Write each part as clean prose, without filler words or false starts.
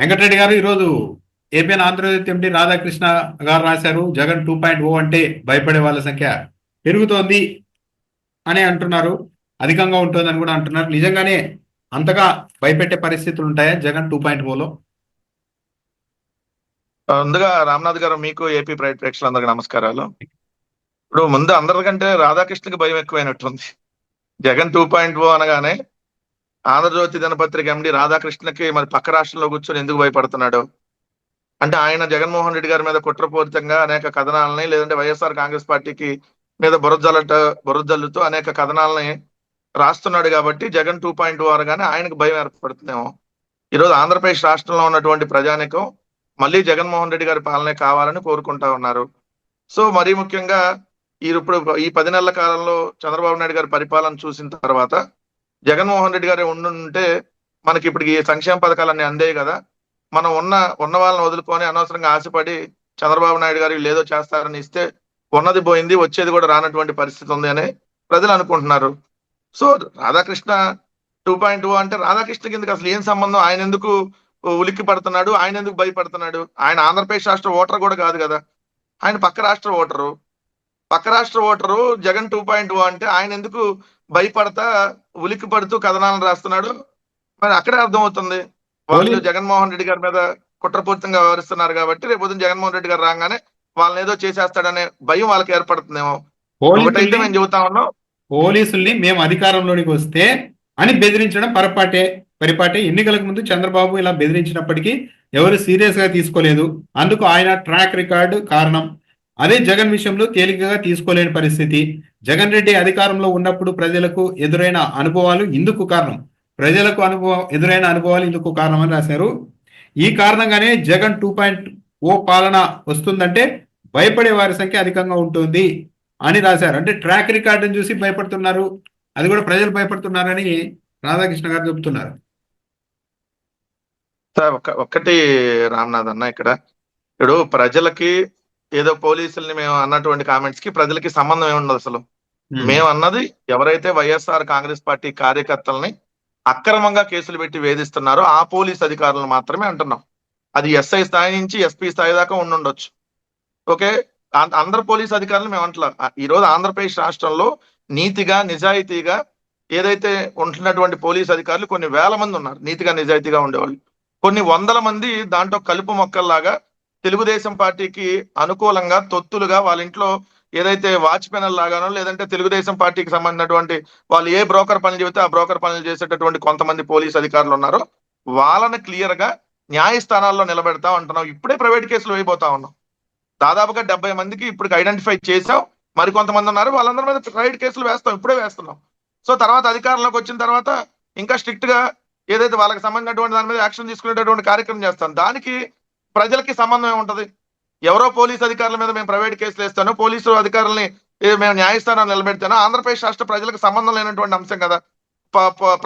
వెంకటరెడ్డి గారు ఈరోజు ఏపీఎన్ ఆంధ్రజ్యోతి ఎండి రాధాకృష్ణ గారు రాశారు, జగన్ 2.0 అంటే భయపడే వాళ్ళ సంఖ్య పెరుగుతోంది అని అంటున్నారు. అధికంగా ఉంటుందని కూడా అంటున్నారు. నిజంగానే అంతగా భయపెట్టే పరిస్థితులు ఉంటాయా జగన్ 2.0లో? ముందుగా రామ్నాథ్ గారు, మీకు ఏపీ ప్రైవేట్ ప్రేక్షకులందరికీ నమస్కారాలు. ఇప్పుడు ముందు అందరికంటే రాధాకృష్ణకి భయం ఎక్కువైనట్టుంది. జగన్ 2.0 అనగానే ఆంధ్రజ్యోతి దినపత్రిక ఎండి రాధాకృష్ణకి మరి పక్క రాష్ట్రంలో కూర్చొని ఎందుకు భయపడుతున్నాడు అంటే, ఆయన జగన్మోహన్ రెడ్డి గారి మీద కుట్రపూరితంగా అనేక కథనాలని, లేదంటే వైఎస్ఆర్ కాంగ్రెస్ పార్టీకి మీద బురదజల్లుతూ అనేక కథనాలని రాస్తున్నాడు కాబట్టి జగన్ 2.0 అనగానే ఆయనకు భయం ఏర్పడుతుందేమో. ఈరోజు ఆంధ్రప్రదేశ్ రాష్ట్రంలో ఉన్నటువంటి ప్రజానికం మళ్ళీ జగన్మోహన్ రెడ్డి గారి పాలనే కావాలని కోరుకుంటా ఉన్నారు. సో మరీ ముఖ్యంగా ఇప్పుడు ఈ 10 నెలల కాలంలో చంద్రబాబు నాయుడు గారి పరిపాలన చూసిన తర్వాత జగన్మోహన్ రెడ్డి గారు ఉండుంటే మనకి ఇప్పుడు ఈ సంక్షేమ పథకాలన్నీ అందేవి కదా. మనం ఉన్న వాళ్ళని వదులుకొని అనవసరంగా ఆశపడి చంద్రబాబు నాయుడు గారు వీళ్ళు ఏదో చేస్తారని ఇస్తే ఉన్నది పోయింది, వచ్చేది కూడా రానటువంటి పరిస్థితి ఉంది అని ప్రజలు అనుకుంటున్నారు. సో రాధాకృష్ణ 2.0 అంటే రాధాకృష్ణ కిందకి అసలు ఏం సంబంధం? ఆయన ఎందుకు ఉలిక్కి పడుతున్నాడు? ఆయన ఎందుకు భయపడుతున్నాడు? ఆయన ఆంధ్రప్రదేశ్ రాష్ట్ర ఓటర్ కూడా కాదు కదా, ఆయన పక్క రాష్ట్ర ఓటరు. జగన్ 2.0 అంటే ఆయన ఎందుకు భయపడతా ఉలిక్కి పడుతూ కథనాలను రాస్తున్నాడు? మరి అక్కడే అర్థమవుతుంది వాళ్ళు జగన్మోహన్ రెడ్డి గారి మీద కుట్రపూరితంగా వ్యవహరిస్తున్నారు కాబట్టి రేపు జగన్మోహన్ రెడ్డి గారు రాగానే వాళ్ళని ఏదో చేసేస్తాడనే భయం వాళ్ళకి ఏర్పడుతుందేమో. ఒకటైతే మేము చెబుతా ఉన్నాం, పోలీసుల్ని మేము అధికారంలోనికి వస్తే అని బెదిరించడం పరిపాటే. ఎన్నికలకు ముందు చంద్రబాబు ఇలా బెదిరించినప్పటికీ ఎవరు సీరియస్ గా తీసుకోలేదు. అందుకు ఆయన ట్రాక్ రికార్డు కారణం. అదే జగన్ విషయంలో తేలికగా తీసుకోలేని పరిస్థితి. జగన్ రెడ్డి అధికారంలో ఉన్నప్పుడు ప్రజలకు ఎదురైన అనుభవాలు ఇందుకు కారణం. ఎదురైన అనుభవాలు ఇందుకు కారణం అని రాశారు. ఈ కారణంగానే జగన్ 2.0 పాలన వస్తుందంటే భయపడే వారి సంఖ్య అధికంగా ఉంటుంది అని రాశారు. అంటే ట్రాక్ రికార్డును చూసి భయపడుతున్నారు, అది కూడా ప్రజలు భయపడుతున్నారని రాధాకృష్ణ గారు చెబుతున్నారు. ఒక్కటి రామ్నాథ్ అన్న, ఇప్పుడు ప్రజలకి ఏదో పోలీసుల్ని మేము అన్నటువంటి కామెంట్స్ కి ప్రజలకి సంబంధం ఏముండదు అసలు. మేము అన్నది ఎవరైతే వైఎస్ఆర్ కాంగ్రెస్ పార్టీ కార్యకర్తల్ని అక్రమంగా కేసులు పెట్టి వేధిస్తున్నారో ఆ పోలీస్ అధికారులను మాత్రమే అంటున్నాం. అది ఎస్ఐ స్థాయి నుంచి ఎస్పీ స్థాయి దాకా ఉండుండొచ్చు. ఓకే, అందరు పోలీస్ అధికారులు మేము అంటలా. ఈరోజు ఆంధ్రప్రదేశ్ రాష్ట్రంలో నీతిగా నిజాయితీగా ఏదైతే ఉంటున్నటువంటి పోలీస్ అధికారులు కొన్ని వేల మంది ఉన్నారు, నీతిగా నిజాయితీగా ఉండేవాళ్ళు. కొన్ని వందల మంది దాంట్లో కలుపు మొక్కల్లాగా తెలుగుదేశం పార్టీకి అనుకూలంగా తొత్తులుగా వాళ్ళ ఇంట్లో ఏదైతే వాచ్మెన్ లాగానో, లేదంటే తెలుగుదేశం పార్టీకి సంబంధించినటువంటి వాళ్ళు ఏ బ్రోకర్ పనులు చెబితే ఆ బ్రోకర్ పనులు చేసేటటువంటి కొంతమంది పోలీస్ అధికారులు ఉన్నారో వాళ్ళని క్లియర్ గా న్యాయస్థానాల్లో నిలబెడతాం అంటున్నాం. ఇప్పుడే ప్రైవేట్ కేసులు వేయబోతా ఉన్నాం. దాదాపుగా 70 మందికి ఇప్పుడు ఐడెంటిఫై చేసాం. మరి కొంతమంది ఉన్నారు, వాళ్ళందరి మీద ప్రైవేట్ కేసులు ఇప్పుడే వేస్తున్నాం. సో తర్వాత అధికారంలోకి వచ్చిన తర్వాత ఇంకా స్ట్రిక్ట్ గా ఏదైతే వాళ్ళకి సంబంధించినటువంటి దాని మీద యాక్షన్ తీసుకునేటటువంటి కార్యక్రమం చేస్తాం. దానికి ప్రజలకి సంబంధం ఏముంటది? ఎవరో పోలీసు అధికారుల మీద మేము ప్రైవేట్ కేసులు వేస్తానో, పోలీసు అధికారులని మేము న్యాయస్థానం నిలబెడతానో ఆంధ్రప్రదేశ్ రాష్ట్ర ప్రజలకు సంబంధం లేనటువంటి అంశం కదా.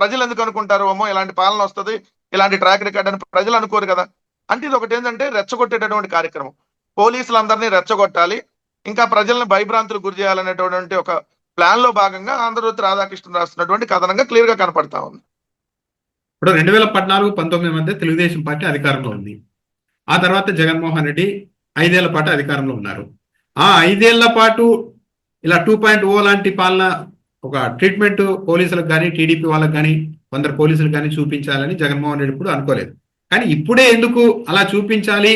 ప్రజలు ఎందుకు అనుకుంటారు అమ్మో ఇలాంటి పాలన వస్తుంది, ఇలాంటి ట్రాక్ రికార్డ్ అని? ప్రజలు అనుకోరు కదా. అంటే ఇది ఒకటి ఏంటంటే రెచ్చగొట్టేటటువంటి కార్యక్రమం. పోలీసులందరినీ రెచ్చగొట్టాలి, ఇంకా ప్రజల్ని భయభ్రాంతులు గురి చేయాలనేటువంటి ఒక ప్లాన్ లో భాగంగా ఆంధ్రజ్యోతి రాధాకృష్ణ రాస్తున్నటువంటి కథనంగా క్లియర్ గా కనపడతా ఉంది. ఇప్పుడు 2014-19 మధ్య తెలుగుదేశం పార్టీ అధికారంలో ఉంది. ఆ తర్వాత జగన్మోహన్ రెడ్డి 5 ఏళ్ల పాటు అధికారంలో ఉన్నారు. ఆ 5 ఏళ్ల పాటు ఇలా 2.0 లాంటి పాలన ఒక ట్రీట్మెంట్ పోలీసులకు కానీ, టీడీపీ వాళ్ళకి కానీ, కొందరు పోలీసులకు కానీ చూపించాలని జగన్మోహన్ రెడ్డి ఇప్పుడు అనుకోలేదు. కానీ ఇప్పుడే ఎందుకు అలా చూపించాలి,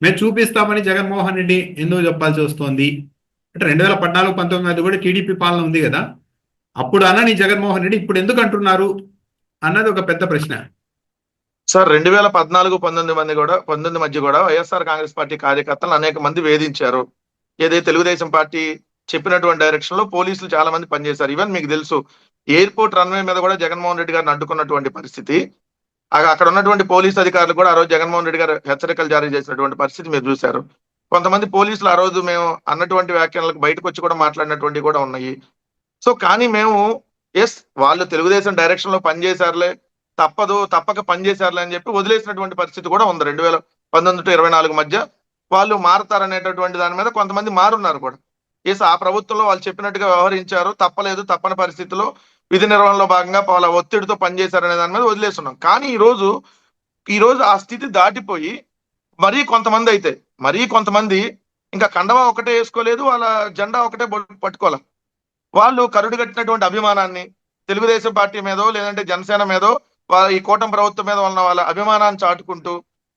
మేము చూపిస్తామని జగన్మోహన్ రెడ్డి ఎందుకు చెప్పాల్సి వస్తోంది? అంటే 2014-19 మధ్య కూడా టీడీపీ పాలన ఉంది కదా, అప్పుడు అన్నని జగన్మోహన్ రెడ్డి ఇప్పుడు ఎందుకు అంటున్నారు అన్నది ఒక పెద్ద ప్రశ్న. సార్ 2014-19 మధ్య కూడా వైఎస్ఆర్ కాంగ్రెస్ పార్టీ కార్యకర్తలు అనేక మంది వేధించారు. ఏదైతే తెలుగుదేశం పార్టీ చెప్పినటువంటి డైరెక్షన్ లో పోలీసులు చాలా మంది పనిచేశారు. ఈవెన్ మీకు తెలుసు, ఎయిర్పోర్ట్ రన్వే మీద కూడా జగన్మోహన్ రెడ్డి గారిని అడ్డుకున్నటువంటి పరిస్థితి. అక్కడ ఉన్నటువంటి పోలీసు అధికారులు కూడా ఆ రోజు జగన్మోహన్ రెడ్డి గారు హెచ్చరికలు జారీ చేసినటువంటి పరిస్థితి మీరు చూశారు. కొంతమంది పోలీసులు ఆ రోజు మేము అన్నటువంటి వ్యాఖ్యానాలకు బయటకు వచ్చి కూడా మాట్లాడినటువంటి కూడా ఉన్నాయి. సో కానీ మేము వాళ్ళు తెలుగుదేశం డైరెక్షన్ లో పనిచేశారులే, తప్పక పనిచేశారులే అని చెప్పి వదిలేసినటువంటి పరిస్థితి కూడా ఉంది. 2019-24 మధ్య వాళ్ళు మారతారనేటటువంటి దాని మీద కొంతమంది మారున్నారు కూడా. ఆ ప్రభుత్వంలో వాళ్ళు చెప్పినట్టుగా వ్యవహరించారు, తప్పని పరిస్థితిలో విధి నిర్వహణలో భాగంగా వాళ్ళ ఒత్తిడితో పనిచేశారనే దాని మీద వదిలేస్తున్నాం. కానీ ఈ రోజు ఈ రోజు ఆ స్థితి దాటిపోయి మరీ కొంతమంది ఇంకా కండవా ఒకటే వేసుకోలేదు, వాళ్ళ జెండా ఒకటే పట్టుకోవాలి. వాళ్ళు కరుడు కట్టినటువంటి అభిమానాన్ని తెలుగుదేశం పార్టీ మీదో లేదంటే జనసేన మీదో ఈ కూటమి ప్రభుత్వం మీద ఉన్న వాళ్ళ అభిమానాన్ని చాటుకుంటూ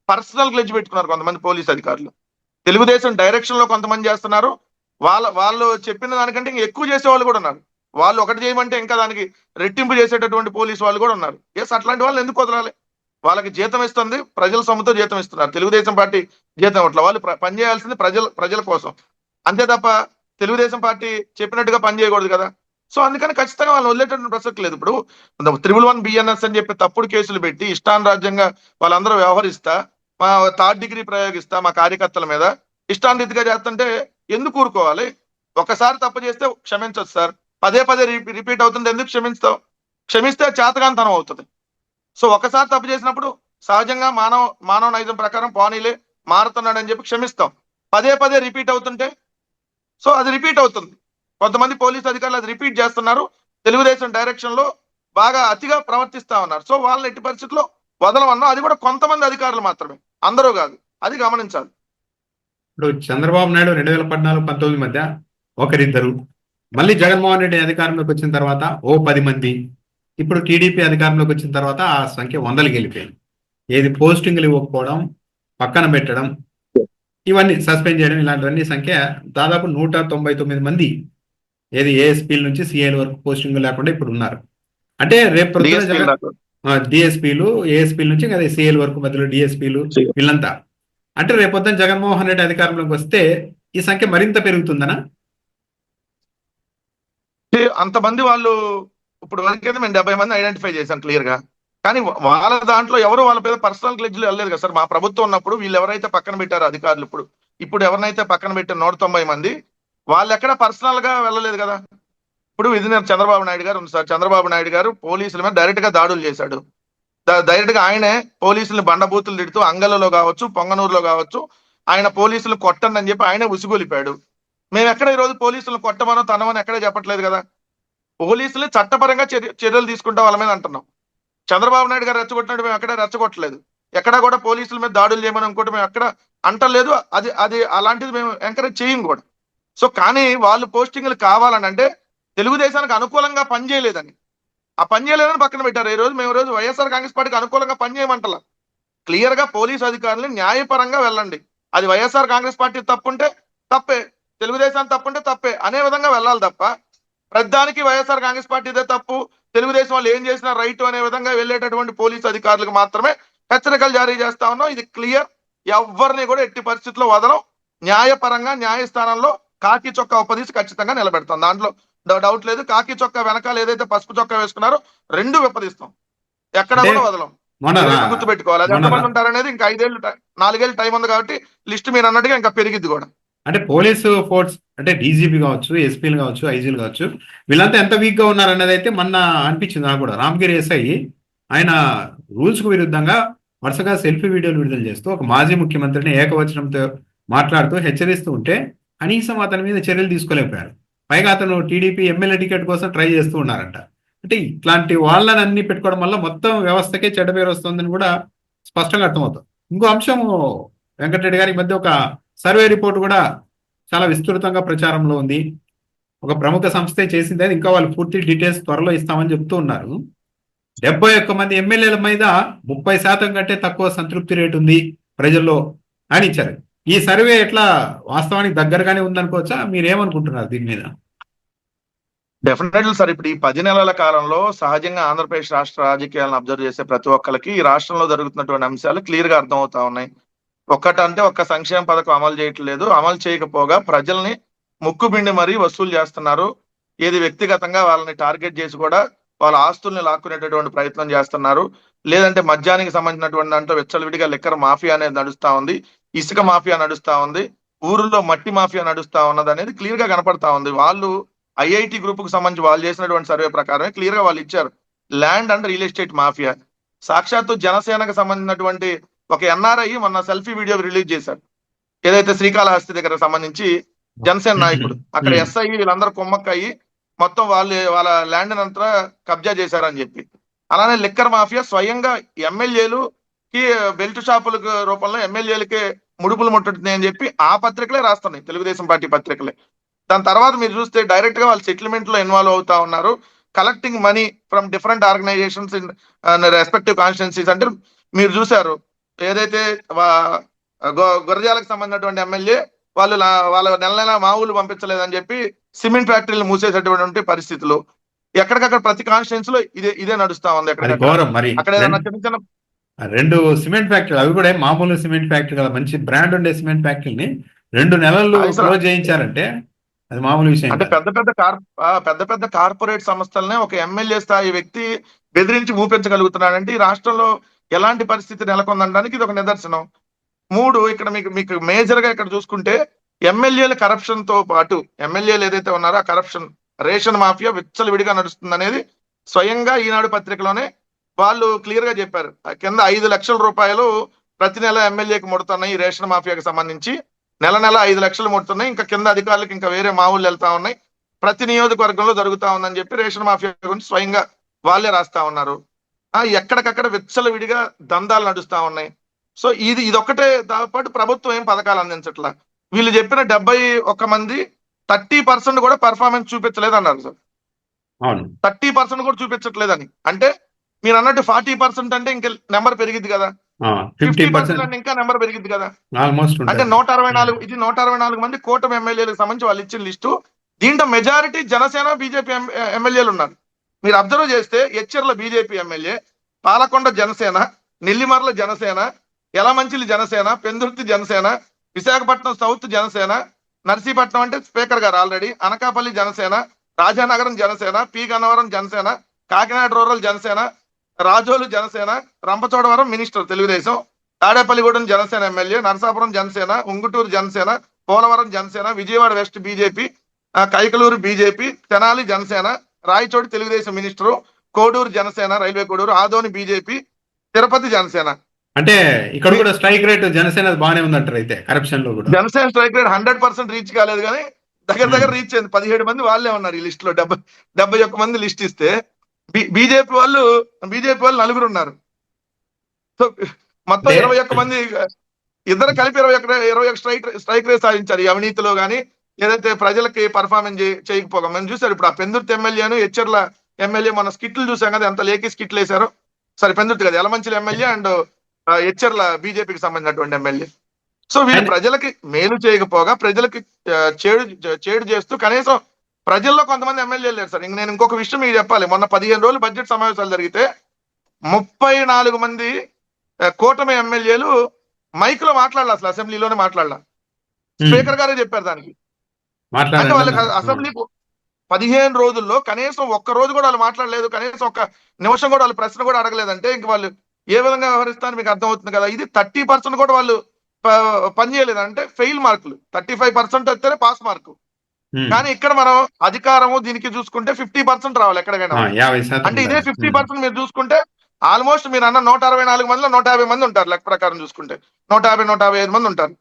పర్సనల్ గ్లెడ్జ్ పెట్టుకున్నారు కొంతమంది పోలీస్ అధికారులు. తెలుగుదేశం డైరెక్షన్ లో కొంతమంది చేస్తున్నారు. వాళ్ళు చెప్పిన దానికంటే ఇంకా ఎక్కువ చేసే వాళ్ళు కూడా ఉన్నారు. వాళ్ళు ఒకటి చేయమంటే ఇంకా దానికి రెట్టింపు చేసేటటువంటి పోలీసు వాళ్ళు కూడా ఉన్నారు. ఎస్, అట్లాంటి వాళ్ళు ఎందుకు వదలాలి? వాళ్ళకి జీతం ఇస్తుంది, ప్రజల సొమ్ముతో జీతం ఇస్తున్నారు. తెలుగుదేశం పార్టీ జీతం అట్లా వాళ్ళు పనిచేయాల్సింది ప్రజల కోసం, అంతే తప్ప తెలుగుదేశం పార్టీ చెప్పినట్టుగా పని చేయకూడదు కదా. సో అందుకని ఖచ్చితంగా వాళ్ళు వదిలేటటువంటి ప్రసక్తి లేదు. ఇప్పుడు 111 బిఎన్ఎస్ అని చెప్పి తప్పుడు కేసులు పెట్టి ఇష్టానురాజ్యంగా వాళ్ళందరూ వ్యవహరిస్తా, మా థర్డ్ డిగ్రీ ప్రయోగిస్తా మా కార్యకర్తల మీద ఇష్టానురీతిగా చేస్తుంటే ఎందుకు ఊరుకోవాలి? ఒకసారి తప్పు చేస్తే క్షమించవచ్చు సార్, పదే పదే రిపీట్ అవుతుంది, ఎందుకు క్షమిస్తావు? క్షమిస్తే చేతగాంతనం అవుతుంది. సో ఒకసారి తప్పు చేసినప్పుడు సహజంగా మానవ నైజం ప్రకారం పోనీలే మారుతున్నాడని చెప్పి క్షమిస్తాం. పదే పదే రిపీట్ అవుతుంటే సో అది రిపీట్ అవుతుంది. కొంతమంది పోలీసు అధికారులు అది రిపీట్ చేస్తున్నారు, తెలుగుదేశం డైరెక్షన్ లో బాగా అతిగా ప్రవర్తిస్తా ఉన్నారు. సో వాళ్ళని ఎట్టి పరిస్థితుల్లో వదలమన్నా, అది కూడా కొంతమంది అధికారులు మాత్రమే, అందరూ కాదు, అది గమనించాలి. ఇప్పుడు చంద్రబాబు నాయుడు 2014-19 మధ్య ఒకరిద్దరు, మళ్ళీ జగన్మోహన్ రెడ్డి అధికారంలోకి వచ్చిన తర్వాత ఓ 10 మంది, ఇప్పుడు టీడీపీ అధికారంలోకి వచ్చిన తర్వాత ఆ సంఖ్య వందలకి వెళ్ళిపోయింది. ఏది పోస్టింగ్లు ఇవ్వకపోవడం, పక్కన పెట్టడం, ఇవన్నీ సస్పెండ్ చేయడం, ఇలాంటివన్నీ సంఖ్య దాదాపు 199 మంది ఏది ఏఎస్పీల నుంచి సిఐల వరకు పోస్టింగ్ లేకుండా ఇప్పుడు ఉన్నారు. అంటే రేపు ప్రొద్దున డిఎస్పీలు ఏఎస్పీల నుంచి అదే సిఐల వరకు మధ్యలో డిఎస్పీలు వీళ్ళంతా. అంటే రేపొద్దున జగన్మోహన్ రెడ్డి అధికారంలోకి వస్తే ఈ సంఖ్య మరింత పెరుగుతుందనా? అంతమంది వాళ్ళు ఇప్పుడు వరకైతే మేము 70 మంది ఐడెంటిఫై చేశాం క్లియర్ గా. కానీ వాళ్ళ దాంట్లో ఎవరు వాళ్ళ పేద పర్సనల్ గ్లెడ్జ్లు వెళ్ళలేదు కదా సార్. మా ప్రభుత్వం ఉన్నప్పుడు వీళ్ళు ఎవరైతే పక్కన పెట్టారో అధికారులు, ఇప్పుడు ఎవరినైతే పక్కన పెట్టారు 190 మంది, వాళ్ళు ఎక్కడ పర్సనల్ గా వెళ్ళలేదు కదా. ఇప్పుడు ఇది చంద్రబాబు నాయుడు గారు ఉంది సార్. చంద్రబాబు నాయుడు గారు పోలీసుల మీద డైరెక్ట్ గా దాడులు చేశాడు. డైరెక్ట్ గా ఆయనే పోలీసులు బండబూతులు తిడుతూ అంగళ్ళలో కావచ్చు, పొంగనూరులో కావచ్చు, ఆయన పోలీసులు కొట్టండి అని చెప్పి ఆయనే ఉసిగొలిపాడు. మేము ఎక్కడ ఈ రోజు పోలీసులు కొట్టమనో తనమని ఎక్కడే చెప్పట్లేదు కదా. పోలీసులు చట్టపరంగా చర్యలు తీసుకుంటాం వాళ్ళ మీద అంటున్నాం. చంద్రబాబు నాయుడు గారు రెచ్చగొట్టినట్టు మేము ఎక్కడ రెచ్చగొట్టలేదు. ఎక్కడ కూడా పోలీసుల మీద దాడులు చేయమని అనుకుంటే మేము ఎక్కడ అంటలేదు. అది అలాంటిది మేము ఎంకరేజ్ చేయం కూడా. సో కానీ వాళ్ళు పోస్టింగ్లు కావాలని అంటే తెలుగుదేశానికి అనుకూలంగా పనిచేయలేదని, ఆ పని చేయలేదని పక్కన పెట్టారు. ఈ రోజు వైఎస్ఆర్ కాంగ్రెస్ పార్టీకి అనుకూలంగా పనిచేయమంటలా. క్లియర్ గా పోలీసు అధికారులు న్యాయపరంగా వెళ్ళండి. అది వైఎస్ఆర్ కాంగ్రెస్ పార్టీ తప్పుంటే తప్పే, తెలుగుదేశానికి తప్పుంటే తప్పే అనే విధంగా వెళ్ళాలి తప్ప ప్రతిదానికి వైఎస్ఆర్ కాంగ్రెస్ పార్టీదే తప్పు, తెలుగుదేశం వాళ్ళు ఏం చేసినా రైట్ అనే విధంగా వెళ్ళేటటువంటి పోలీసు అధికారులకు మాత్రమే హెచ్చరికలు జారీ చేస్తా ఉన్నాం. ఇది క్లియర్. ఎవరిని కూడా ఎట్టి పరిస్థితుల్లో వదలం. న్యాయపరంగా న్యాయస్థానంలో కాకి చొక్కా ఉపదీసి ఖచ్చితంగా నిలబెడతాం, దాంట్లో డౌట్ లేదు. కాకి చొక్కా వెనకాల ఏదైతే పసుపు చొక్కా వేసుకున్నారో రెండు విప్పదీస్తాం, ఎక్కడ కూడా వదలం. గుర్తు పెట్టుకోవాలి. అది ఎంతమంది ఉంటారనేది ఇంకా 4 ఏళ్ళు టైం ఉంది కాబట్టి లిస్ట్ మీరు అన్నట్టుగా ఇంకా పెరిగిద్ది కూడా. అంటే పోలీసు ఫోర్స్ అంటే డీజీపీ కావచ్చు, ఎస్పీలు కావచ్చు, ఐజీలు కావచ్చు, వీళ్ళంతా ఎంత వీక్ గా ఉన్నారనేది అయితే మొన్న అనిపించింది నాకు కూడా. రామగిరి ఎస్ఐ ఆయన రూల్స్ కు విరుద్ధంగా వరుసగా సెల్ఫీ వీడియోలు విడుదల చేస్తూ ఒక మాజీ ముఖ్యమంత్రిని ఏకవచనంతో మాట్లాడుతూ హెచ్చరిస్తూ ఉంటే కనీసం అతని మీద చర్యలు తీసుకోలేకపోయారు. పైగా అతను టీడీపీ ఎమ్మెల్యే టికెట్ కోసం ట్రై చేస్తూ ఉన్నారంట. అంటే ఇట్లాంటి వాళ్ళని అన్ని పెట్టుకోవడం వల్ల మొత్తం వ్యవస్థకే చెడ్డ పేరు వస్తుందని కూడా స్పష్టంగా అర్థమవుతుంది. ఇంకో అంశం, వెంకటరెడ్డి గారి మధ్య ఒక సర్వే రిపోర్ట్ కూడా చాలా విస్తృతంగా ప్రచారంలో ఉంది. ఒక ప్రముఖ సంస్థే చేసింది, అది ఇంకా వాళ్ళు పూర్తి డీటెయిల్స్ త్వరలో ఇస్తామని చెప్తూ ఉన్నారు. 71 మంది ఎమ్మెల్యేల మీద 30% కంటే తక్కువ సంతృప్తి రేటు ఉంది ప్రజల్లో అని ఇచ్చారు. ఈ సర్వే ఎట్లా వాస్తవానికి దగ్గరగానే ఉందనుకోవచ్చా? మీరేమనుకుంటున్నారు దీని మీద? Definitely sir. ఇప్పుడు ఈ 10 నెలల కాలంలో సహజంగా ఆంధ్రప్రదేశ్ రాష్ట్ర రాజకీయాలను అబ్జర్వ్ చేసే ప్రతి ఒక్కరికి ఈ రాష్ట్రంలో జరుగుతున్నటువంటి అంశాలు క్లియర్ గా అర్థం అవుతా ఉన్నాయి. ఒక్కటంటే ఒక్క సంక్షేమ పథకం అమలు చేయట్లేదు, అమలు చేయకపోగా ప్రజల్ని ముక్కుబిండి మరీ వసూలు చేస్తున్నారు. ఏది వ్యక్తిగతంగా వాళ్ళని టార్గెట్ చేసి కూడా వాళ్ళ ఆస్తుల్ని లాక్కునేటటువంటి ప్రయత్నం చేస్తున్నారు. లేదంటే మద్యానికి సంబంధించినటువంటి దాంట్లో విచ్చలవిడిగా లిక్కర్ మాఫియా అనేది నడుస్తా ఉంది, ఇసుక మాఫియా నడుస్తా ఉంది, ఊరుల్లో మట్టి మాఫియా నడుస్తా ఉన్నది అనేది క్లియర్ గా కనపడతా ఉంది. వాళ్ళు ఐఐటి గ్రూప్ కు సంబంధించి వాళ్ళు చేసినటువంటి సర్వే ప్రకారమే క్లియర్ గా వాళ్ళు ఇచ్చారు land and real estate mafia. సాక్షాత్తు జనసేనకు సంబంధించినటువంటి ఒక ఎన్ఆర్ఐ మొన్న సెల్ఫీ వీడియో రిలీజ్ చేశారు. ఏదైతే శ్రీకాళహస్తి దగ్గర సంబంధించి జనసేన నాయకుడు అక్కడ ఎస్ఐ వీళ్ళందరూ కుమ్మక్కయ్యి మొత్తం వాళ్ళ ల్యాండ్ అంతా కబ్జా చేశారని చెప్పి. అలానే లిక్కర్ మాఫియా స్వయంగా ఎమ్మెల్యేలు కి బెల్ట్ షాపుల రూపంలో ఎమ్మెల్యేలకే ముడుపులు ముట్టుతున్నాయి అని చెప్పి ఆ పత్రికలే రాస్తున్నాయి, తెలుగుదేశం పార్టీ పత్రికలే. దాని తర్వాత మీరు చూస్తే డైరెక్ట్ గా వాళ్ళు సెటిల్మెంట్ లో ఇన్వాల్వ్ అవుతా ఉన్నారు, collecting money from different organisations in respective constituencies. అంటే మీరు చూసారు ఏదైతే గురజాలకు సంబంధించినటువంటి ఎమ్మెల్యే వాళ్ళు వాళ్ళ నెల నెల మామూలు పంపించలేదని చెప్పి సిమెంట్ ఫ్యాక్టరీలు మూసేసేటువంటి పరిస్థితులు ఎక్కడికక్కడ ప్రతి కాన్స్టిట్యున్సీ లో ఇదే నడుస్తా ఉంది. అది ఎక్కడికక్కడ ఘోరం మరి. అక్కడ ఏదైనా చిన్న చిన్న 2 సిమెంట్ ఫ్యాక్టరీలు, అవి కూడా మామూలు సిమెంట్ ఫ్యాక్టరీ కదా, మంచి బ్రాండ్ ఉండే సిమెంట్ ఫ్యాక్టరీని 2 నెలలు అసలు క్లోజ్ చేయించారంటే అది మామూలు విషయం అంటే కాదు. పెద్ద పెద్ద కార్పొరేట్ సంస్థలనే ఒక ఎమ్మెల్యే స్థాయి వ్యక్తి బెదిరించి మూపించగలుగుతున్నాడంటే ఈ రాష్ట్రంలో ఎలాంటి పరిస్థితి నెలకొందనడానికి ఇది ఒక నిదర్శనం. 3 ఇక్కడ మీకు మీకు మేజర్ గా ఇక్కడ చూసుకుంటే ఎమ్మెల్యేల కరప్షన్ తో పాటు ఎమ్మెల్యేలు ఏదైతే ఉన్నారో ఆ కరప్షన్, రేషన్ మాఫియా విచ్చలవిడిగా నడుస్తుంది అనేది స్వయంగా ఈనాడు పత్రికలోనే వాళ్ళు క్లియర్ గా చెప్పారు. కింద 5 లక్షల రూపాయలు ప్రతి నెల ఎమ్మెల్యేకి ముడుతున్నాయి ఈ రేషన్ మాఫియాకి సంబంధించి, నెల నెల 5 లక్షలు ముడుతున్నాయి, ఇంకా కింద అధికారులకు ఇంకా వేరే మామూలు వెళ్తా ఉన్నాయి, ప్రతి నియోజకవర్గంలో జరుగుతా ఉందని చెప్పి రేషన్ మాఫియా గురించి స్వయంగా వాళ్ళే రాస్తా ఉన్నారు. ఎక్కడికక్కడ విచ్చలవిడిగా దందాలు నడుస్తా ఉన్నాయి. సో ఇదొక్కటే పాటు ప్రభుత్వం ఏం పథకాలు అందించట్లా. వీళ్ళు చెప్పిన 71 మంది 30% కూడా పర్ఫార్మెన్స్ చూపించలేదు అన్నారు సార్. అవును, 30% కూడా చూపించట్లేదని అంటే మీరు అన్నట్టు 40% అంటే ఇంకా నెంబర్ పెరిగిద్ది కదా, 50% అంటే ఇంకా నెంబర్ పెరిగిద్ది కదా. ఆల్మోస్ట్ అంటే 164, ఇది 164 మంది కూటమి ఎమ్మెల్యేలకు సంబంధించి వాళ్ళు ఇచ్చిన లిస్టు. దీంట్లో మెజారిటీ జనసేన బీజేపీ ఎమ్మెల్యేలు ఉన్నారు. మీరు అబ్జర్వ్ చేస్తే Etcherla BJP MLA, Palakonda Janasena, Nellimarla Janasena, Yelamanchili Janasena, Pendurthi Janasena, Visakhapatnam south Janasena, Narsipatnam అంటే స్పీకర్ గారు already, Anakapalli Janasena, Rajanagaram Janasena, P Gannavaram Janasena, Kakinada rural Janasena, Razole Janasena, Rampachodavaram minister Telugu Desam, Tadepalligudem Janasena MLA, Narasapuram Janasena, Unguturu Janasena, Polavaram Janasena, Vijayawada west BJP, Kaikaluru BJP, Tenali Janasena, Rayachoti Telugu Desam minister, Koduru Janasena railway Koduru, Adoni BJP, Tirupati Janasena. అంటే ఇక్కడ కూడా స్ట్రైక్ రేట్ జనసేన బాగానే ఉందంటారు అయితే కరప్షన్ లో కూడా. జనసేన స్ట్రైక్ రేట్ 100% రీచ్ కాలేదు కానీ దగ్గర రీచ్ అయింది. 17 మంది వాళ్ళే ఉన్నారు ఈ లిస్ట్ లో. 71 మంది లిస్ట్ ఇస్తే బీజేపీ వాళ్ళు 4 ఉన్నారు. సో మొత్తం 21 మంది, ఇద్దరు కలిపి 21 స్ట్రైక్ రేట్ సాధించారు ఈ అవినీతిలో గానీ ఏదైతే ప్రజలకి పర్ఫార్మెన్స్ చేయకపోగా. మనం చూసారు ఇప్పుడు ఆ పెందుర్తి ఎమ్మెల్యేను ఎచ్చెర్ల ఎమ్మెల్యే మన స్కిట్లు చూసాం కదా, ఎంత లేకి స్కిట్లు వేశారు. సరే పెందుర్తి కదా, యలమంచిలి ఎమ్మెల్యే అండ్ ఎచ్చెర్ల బీజేపీకి సంబంధించినటువంటి ఎమ్మెల్యే. సో వీళ్ళు ప్రజలకి మేలు చేయకపోగా ప్రజలకి చేడు చేస్తూ కనీసం ప్రజల్లో కొంతమంది ఎమ్మెల్యేలు లేరు సార్. నేను ఇంకొక విషయం మీకు చెప్పాలి. మొన్న 15 రోజులు బడ్జెట్ సమావేశాలు జరిగితే 34 మంది కూటమి ఎమ్మెల్యేలు మైక్ లో మాట్లాడాలి, అసలు అసెంబ్లీలోనే మాట్లాడాల. స్పీకర్ గారే చెప్పారు దానికి. అంటే వాళ్ళకి అసెంబ్లీ 15 రోజుల్లో కనీసం ఒక్క రోజు కూడా వాళ్ళు మాట్లాడలేదు, కనీసం ఒక్క నిమిషం కూడా వాళ్ళు ప్రశ్న కూడా అడగలేదంటే ఇంక వాళ్ళు ఏ విధంగా వ్యవహరిస్తారని మీకు అర్థమవుతుంది కదా. ఇది 30% కూడా వాళ్ళు పనిచేయలేదు అంటే ఫెయిల్ మార్కులు. 35% వస్తేనే పాస్ మార్కు. కానీ ఇక్కడ మనం అధికారము దీనికి చూసుకుంటే 50% రావాలి ఎక్కడికైనా. అంటే ఇదే 50% మీరు చూసుకుంటే ఆల్మోస్ట్ మీరు అన్న 164 మందిలో 150 మంది ఉంటారు లెక్క ప్రకారం చూసుకుంటే, 150-155 మంది ఉంటారు.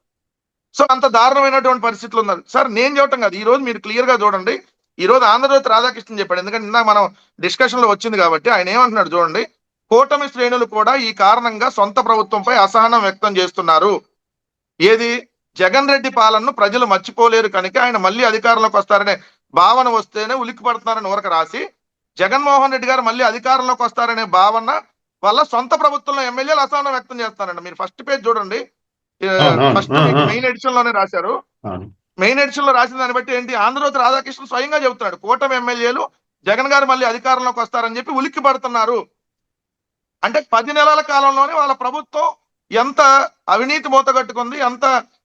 సో అంత దారుణమైనటువంటి పరిస్థితులు ఉన్నారు సార్. నేను చెప్పటం కాదు, ఈ రోజు మీరు క్లియర్ గా చూడండి. ఈ రోజు ఆంధ్రజ్యోతి రాధాకృష్ణన్ చెప్పాడు, ఎందుకంటే ఇందాక మనం డిస్కషన్ లో వచ్చింది కాబట్టి. ఆయన ఏమంటున్నాడు చూడండి, కూటమి శ్రేణులు కూడా ఈ కారణంగా సొంత ప్రభుత్వంపై అసహనం వ్యక్తం చేస్తున్నారు. ఏది జగన్ రెడ్డి పాలనను ప్రజలు మర్చిపోలేరు కనుక ఆయన మళ్ళీ అధికారంలోకి వస్తారనే భావన వస్తేనే ఉలిక్కి పడుతున్నారని ఊరక రాసి, జగన్మోహన్ రెడ్డి గారు మళ్ళీ అధికారంలోకి వస్తారనే భావన వల్ల సొంత ప్రభుత్వంలో ఎమ్మెల్యేలు అసహనం వ్యక్తం చేస్తారండి. మీరు ఫస్ట్ పేజ్ చూడండి, ఫస్ట్ మెయిన్ ఎడిషన్ లోనే రాశారు. మెయిన్ ఎడిషన్ లో రాసిన దాన్ని బట్టి ఏంటి, ఆంధ్రజ్యోతి రాధాకృష్ణ స్వయంగా చెబుతున్నాడు కూటమి ఎమ్మెల్యేలు జగన్ గారు మళ్ళీ అధికారంలోకి వస్తారని చెప్పి ఉలిక్కి పడుతున్నారు. అంటే 10 నెలల కాలంలోనే వాళ్ళ ప్రభుత్వం ఎంత అవినీతి మూట కట్టుకుంది, ఎంత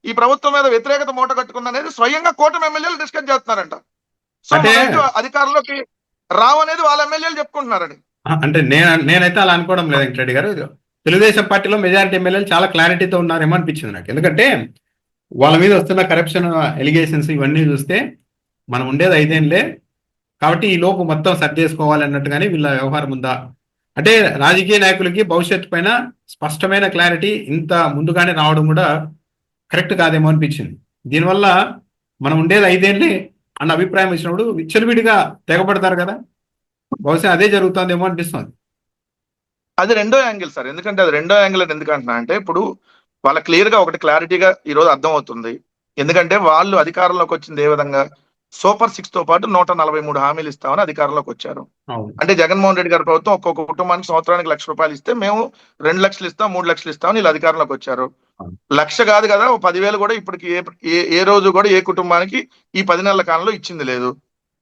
ఈ ప్రభుత్వం మీద వ్యతిరేకత మూట కట్టుకుంది అనేది స్వయంగా కూటమి ఎమ్మెల్యేలు డిస్కస్ చేస్తున్నారంట. సో అధికారంలోకి రావనేది వాళ్ళ ఎమ్మెల్యేలు చెప్పుకుంటున్నారని. అంటే నేనైతే అలా అనుకోవడం లేదు వెంకటరెడ్డి గారు. తెలుగుదేశం పార్టీలో మెజారిటీ ఎమ్మెల్యేలు చాలా క్లారిటీతో ఉన్నారేమో అనిపించింది నాకు. ఎందుకంటే వాళ్ళ మీద వస్తున్న కరప్షన్ ఎలిగేషన్స్ ఇవన్నీ చూస్తే మనం ఉండేది 5 ఏళ్లే కాబట్టి ఈ లోపు మొత్తం సర్ది చేసుకోవాలి అన్నట్టుగానే వీళ్ళ వ్యవహారం ఉందా అంటే, రాజకీయ నాయకులకి భవిష్యత్తు పైన స్పష్టమైన క్లారిటీ ఇంత ముందుగానే రావడం కూడా కరెక్ట్ కాదేమో అనిపించింది. దీనివల్ల మనం ఉండేది 5 ఏళ్లే అన్న అభిప్రాయం వచ్చినప్పుడు విచ్చలవిడిగా తెగబడతారు కదా, బహుశా అదే జరుగుతుందేమో అనిపిస్తుంది. అది రెండో యాంగిల్ సార్. ఎందుకంటే అది రెండో యాంగిల్ అని ఎందుకు అంటున్నా అంటే, ఇప్పుడు వాళ్ళ క్లియర్ గా ఒకటి క్లారిటీగా ఈ రోజు అర్థం అవుతుంది. ఎందుకంటే వాళ్ళు అధికారంలోకి వచ్చింది ఏ విధంగా, సూపర్ 6 తో పాటు 143 హామీలు ఇస్తామని అధికారంలోకి వచ్చారు. అవును. అంటే జగన్మోహన్ రెడ్డి గారి ప్రభుత్వం ఒక్కొక్క కుటుంబానికి సంవత్సరానికి ₹1,00,000 ఇస్తే మేము 2,00,000 ఇస్తాం, 3,00,000 ఇస్తామని వీళ్ళు అధికారంలోకి వచ్చారు. అవును. 1,00,000 కాదు కదా, ఓ 10,000 కూడా ఇప్పటికి ఏ రోజు కూడా ఏ కుటుంబానికి ఈ 10 నెలల కాలంలో ఇచ్చింది లేదు.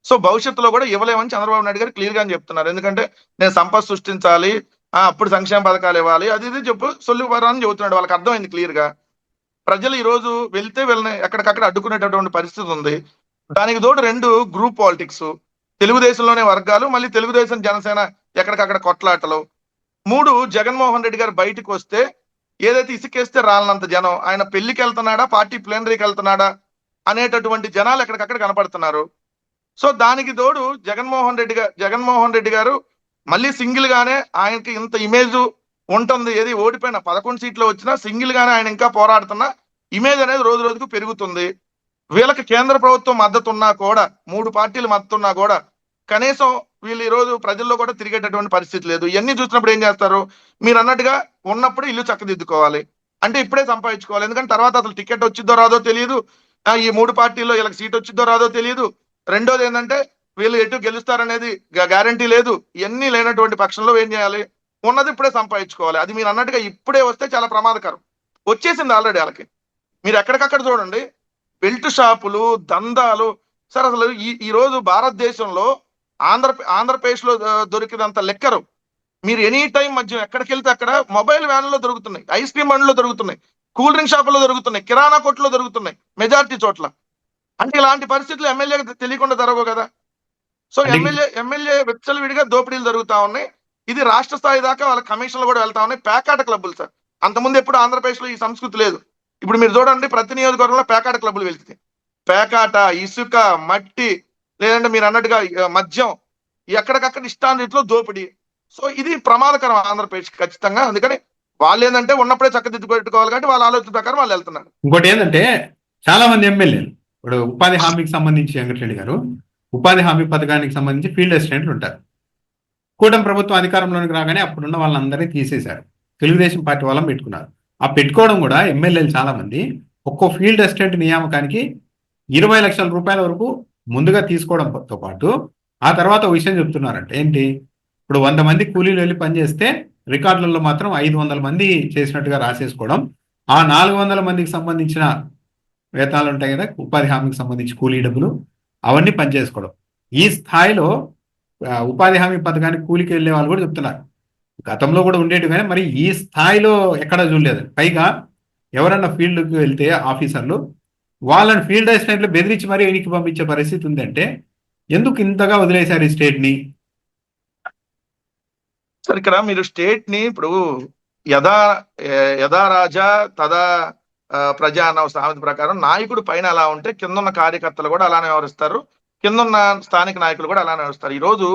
సో భవిష్యత్తులో కూడా ఇవ్వలేమని చంద్రబాబు నాయుడు గారు క్లియర్ గా చెప్తున్నారు. ఎందుకంటే నేను సంపద సృష్టించాలి, అప్పుడు సంక్షేమ పథకాలు ఇవ్వాలి, అది ఇది చెప్పు సొల్లువరాని చెబుతున్నాడు. వాళ్ళకి అర్థమైంది క్లియర్ గా. ప్రజలు ఈ రోజు వెళ్తే వెళ్ళని ఎక్కడికక్కడ అడ్డుకునేటటువంటి పరిస్థితి ఉంది. దానికి తోడు 2 గ్రూప్ పాలిటిక్స్, తెలుగుదేశంలోనే వర్గాలు, మళ్ళీ తెలుగుదేశం జనసేన ఎక్కడికక్కడ కొట్లాటలు. 3 జగన్మోహన్ రెడ్డి గారు బయటకు వస్తే ఏదైతే ఇసుకేస్తే రాలనంత జనం, ఆయన పెళ్లికి వెళ్తున్నాడా పార్టీ ప్లేనరీకి వెళ్తున్నాడా అనేటటువంటి జనాలు ఎక్కడికక్కడ కనపడుతున్నారు. సో దానికి తోడు జగన్మోహన్ రెడ్డి గారు మళ్ళీ సింగిల్ గానే ఆయనకి ఇంత ఇమేజ్ ఉంటుంది. ఏది ఓడిపోయిన 11 సీట్లు వచ్చినా సింగిల్ గానే ఆయన ఇంకా పోరాడుతున్న ఇమేజ్ అనేది రోజు రోజుకు పెరుగుతుంది. వీళ్ళకి కేంద్ర ప్రభుత్వం మద్దతు ఉన్నా కూడా, 3 పార్టీలు మద్దతు ఉన్నా కూడా కనీసం వీళ్ళు ఈ రోజు ప్రజల్లో కూడా తిరిగేటటువంటి పరిస్థితి లేదు. ఇవన్నీ చూసినప్పుడు ఏం చేస్తారు, మీరు అన్నట్టుగా ఉన్నప్పుడు ఇల్లు చక్కదిద్దుకోవాలి అంటే ఇప్పుడే సంపాదించుకోవాలి. ఎందుకంటే తర్వాత అసలు టికెట్ వచ్చిద్దో రాదో తెలియదు, ఈ 3 పార్టీల్లో వీళ్ళకి సీట్ వచ్చిద్దో రాదో తెలియదు. రెండోది ఏంటంటే వీళ్ళు ఎటు గెలుస్తారనేది గ్యారంటీ లేదు. ఇవన్నీ లేనటువంటి పక్షంలో ఏం చేయాలి, ఉన్నది ఇప్పుడే సంపాదించుకోవాలి. అది మీరు అన్నట్టుగా ఇప్పుడే వస్తే చాలా ప్రమాదకరం. వచ్చేసింది ఆల్రెడీ వాళ్ళకి. మీరు ఎక్కడికక్కడ చూడండి, బెల్ట్ షాపులు, దందాలు. సార్ అసలు ఈ రోజు భారతదేశంలో ఆంధ్రప్రదేశ్ లో దొరికినంత లెక్కరు మీరు ఎనీ టైం మధ్య ఎక్కడికి వెళ్తే అక్కడ మొబైల్ వ్యాన్లో దొరుకుతున్నాయి, ఐస్ క్రీమ్ బండ్లో దొరుకుతున్నాయి, కూల్ డ్రింక్ షాపుల్లో దొరుకుతున్నాయి, కిరాణా కొట్లో దొరుకుతున్నాయి మెజారిటీ చోట్ల. అంటే ఇలాంటి పరిస్థితులు ఎమ్మెల్యేకి తెలియకుండా జరగవు కదా. సో అంటే ఎమ్మెల్యే విచ్చలవిడిగా దోపిడీలు జరుగుతా ఉన్నాయి. ఇది రాష్ట్ర స్థాయి దాకా వాళ్ళ కమిషన్లు కూడా వెళ్తా ఉన్నాయి. పేకాట క్లబ్బులు సార్, అంతకుముందు ఎప్పుడు ఆంధ్రప్రదేశ్ లో ఈ సంస్కృతి లేదు. ఇప్పుడు మీరు చూడండి, ప్రతి నియోజకవర్గంలో పేకాట క్లబ్బులు వెళ్తాయి. పేకాట, ఇసుక, మట్టి, లేదంటే మీరు అన్నట్టుగా మద్యం, ఎక్కడికక్కడ ఇష్టాన్నిట్లో దోపిడీ. సో ఇది ప్రమాదకరం ఆంధ్రప్రదేశ్ ఖచ్చితంగా. అందుకని వాళ్ళు ఏంటంటే ఉన్నప్పుడే చక్కదిద్దు పెట్టుకోవాలి కాబట్టి వాళ్ళ ఆలోచన ప్రకారం వాళ్ళు వెళ్తున్నారు. ఇంకోటి ఏంటంటే చాలా మంది ఎమ్మెల్యేలు ఇప్పుడు ఉపాధి హామీకి సంబంధించి వెంకటరెడ్డి గారు, ఉపాధి హామీ పథకానికి సంబంధించి ఫీల్డ్ అసిస్టెంట్లు ఉంటారు. కూటమి ప్రభుత్వం అధికారంలోకి రాగానే అప్పుడున్న వాళ్ళందరినీ తీసేశారు, తెలుగుదేశం పార్టీ వాళ్ళని పెట్టుకున్నారు. ఆ పెట్టుకోవడం కూడా ఎమ్మెల్యేలు చాలా మంది ఒక్కో ఫీల్డ్ అసిస్టెంట్ నియామకానికి 20 లక్షల రూపాయల వరకు ముందుగా తీసుకోవడంతో పాటు ఆ తర్వాత ఒక విషయం చెప్తున్నారంటే ఏంటి, ఇప్పుడు 100 మంది కూలీలు వెళ్ళి పనిచేస్తే రికార్డులలో మాత్రం 500 మంది చేసినట్టుగా రాసేసుకోవడం, ఆ 400 మందికి సంబంధించిన వేతనాలు ఉంటాయి కదా, ఉపాధి హామీకి సంబంధించి కూలీ డబ్బులు, అవన్నీ పనిచేసుకోవడం. ఈ స్థాయిలో ఉపాధి హామీ పథకానికి కూలికి వెళ్ళే వాళ్ళు కూడా చెప్తున్నారు. గతంలో కూడా ఉండేది కానీ మరి ఈ స్థాయిలో ఎక్కడా చూడలేదు. పైగా ఎవరన్నా ఫీల్డ్కి వెళ్తే ఆఫీసర్లు వాళ్ళని ఫీల్డ్ అసిస్టెంట్లు బెదిరించి మరీ వెనక్కి పంపించే పరిస్థితి ఉందంటే ఎందుకు ఇంతగా వదిలేశారు ఈ స్టేట్ ని? సార్ ఇక్కడ మీరు స్టేట్ ని ఇప్పుడు యథా యథా రాజా తదా ప్రజా అన్న సామెత ప్రకారం నాయకుడు పైన ఎలా ఉంటే కిందున్న కార్యకర్తలు కూడా అలానే వ్యవహరిస్తారు, కిందున్న స్థానిక నాయకులు కూడా అలానే వ్యవహరిస్తారు. ఈ రోజు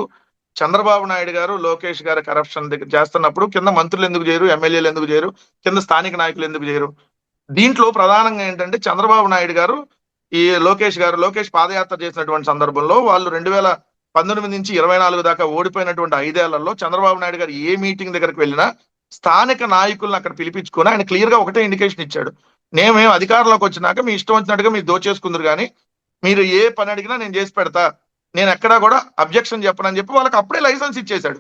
చంద్రబాబు నాయుడు గారు, లోకేష్ గారు కరప్షన్ చేస్తున్నప్పుడు కింద మంత్రులు ఎందుకు చేయరు, ఎమ్మెల్యేలు ఎందుకు చేయరు, కింద స్థానిక నాయకులు ఎందుకు చేయరు? దీంట్లో ప్రధానంగా ఏంటంటే చంద్రబాబు నాయుడు గారు, ఈ లోకేష్ పాదయాత్ర చేసినటువంటి సందర్భంలో వాళ్ళు 2019 నుంచి 24 దాకా ఓడిపోయినటువంటి 5 ఏళ్లలో చంద్రబాబు నాయుడు గారు ఏ మీటింగ్ దగ్గరికి వెళ్ళినా స్థానిక నాయకులను అక్కడ పిలిపించుకొని ఆయన క్లియర్ గా ఒకటే ఇండికేషన్ ఇచ్చాడు, మేము అధికారంలోకి వచ్చినాక మీ ఇష్టం వచ్చినట్టుగా మీరు దోచేసుకుందరు కానీ మీరు ఏ పని అడిగినా నేను చేసి పెడతా, నేను ఎక్కడా కూడా అబ్జెక్షన్ చెప్పనని చెప్పి వాళ్ళకి అప్పుడే లైసెన్స్ ఇచ్చేశాడు.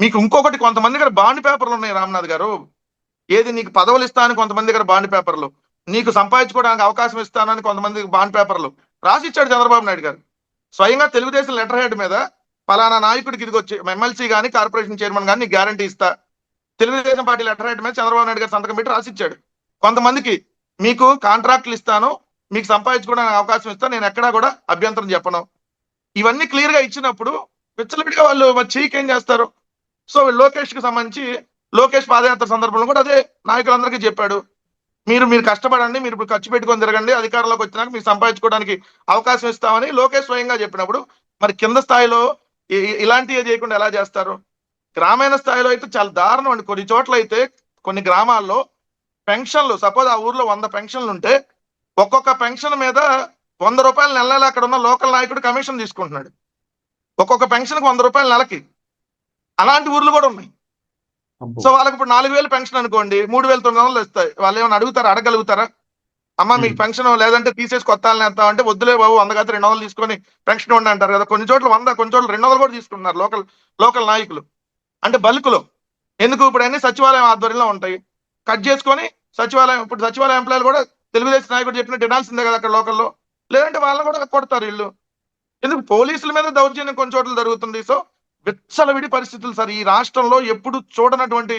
మీకు ఇంకొకటి, కొంతమంది దగ్గర బాండ్ పేపర్లు ఉన్నాయి రామ్నాథ్ గారు. ఏది నీకు పదవులు ఇస్తానని కొంతమంది దగ్గర బాండ్ పేపర్లు, నీకు సంపాదించుకోవడానికి అవకాశం ఇస్తానని కొంతమంది బాండ్ పేపర్లు రాసిచ్చాడు చంద్రబాబు నాయుడు గారు. స్వయంగా తెలుగుదేశం లెటర్ హెడ్ మీద పలానా నాయకుడికి ఇది వచ్చి ఎమ్మెల్సీ కానీ కార్పొరేషన్ చైర్మన్ కానీ నీకు గ్యారంటీ ఇస్తా, తెలుగుదేశం పార్టీ లెటర్ హెడ్ మీద చంద్రబాబు నాయుడు గారు సంతకం పెట్టి రాసిచ్చాడు. కొంతమందికి మీకు కాంట్రాక్ట్లు ఇస్తాను, మీకు సంపాదించుకోవడానికి అవకాశం ఇస్తాను, నేను ఎక్కడా కూడా అభ్యంతరం చెప్పను, ఇవన్నీ క్లియర్ గా ఇచ్చినప్పుడు విచ్చలవిడిగా వాళ్ళు చెయ్యికి ఏం చేస్తారు? సో లోకేష్ కి సంబంధించి లోకేష్ పాదయాత్ర సందర్భంలో కూడా అదే నాయకులందరికీ చెప్పాడు, మీరు కష్టపడండి, మీరు ఇప్పుడు ఖర్చు పెట్టుకొని తిరగండి, అధికారంలోకి వచ్చినాక మీరు సంపాదించుకోవడానికి అవకాశం ఇస్తామని లోకేష్ స్వయంగా చెప్పినప్పుడు మరి కింద స్థాయిలో ఇలాంటివి చేయకుండా ఎలా చేస్తారు? గ్రామీణ స్థాయిలో అయితే చాలా దారుణం అండి. కొన్ని చోట్ల అయితే కొన్ని గ్రామాల్లో పెన్షన్లు, సపోజ్ ఆ ఊర్లో 100 పెన్షన్లు ఉంటే ఒక్కొక్క పెన్షన్ మీద 100 రూపాయలు నెల అక్కడ ఉన్న లోకల్ నాయకుడు కమిషన్ తీసుకుంటున్నాడు, ఒక్కొక్క పెన్షన్ కి 100 రూపాయలు నెలకి. అలాంటి ఊర్లు కూడా ఉన్నాయి. అబ్బో. సో వాళ్ళకి ఇప్పుడు 4,000 పెన్షన్ అనుకోండి, 3,900 వస్తాయి. వాళ్ళు ఏమైనా అడుగుతారా? అడగలుగుతారా? అమ్మ మీకు ఉమ్. పెన్షన్ లేదంటే తీసేసి కొత్త వాళ్ళని వేస్తాం అంటే, వద్దులే బాబు 100 కాదు 200 తీసుకొని పెన్షన్ ఇవ్వండి అంటారు కదా. కొన్ని చోట్ల 100, కొన్ని చోట్ల 200 కూడా తీసుకుంటున్నారు లోకల్ లోకల్ నాయకులు. అంటే బల్క్ లో. ఎందుకు? ఇప్పుడు అన్ని సచివాలయం ఆధ్వర్యంలో ఉంటాయి. కట్ చేసుకొని సచివాలయం, ఇప్పుడు సచివాలయం ఎంప్లాయీలు కూడా తెలుగుదేశం నాయకుడు చెప్పినట్టు వినాల్సిందే కదా అక్కడ లోకల్లో. లేదంటే వాళ్ళని కూడా కొడతారు వీళ్ళు. ఎందుకు? పోలీసుల మీద దౌర్జన్యం కొన్ని చోట్ల జరుగుతుంది. సో విచ్చలవిడి పరిస్థితులు సార్ ఈ రాష్ట్రంలో. ఎప్పుడు చూడనటువంటి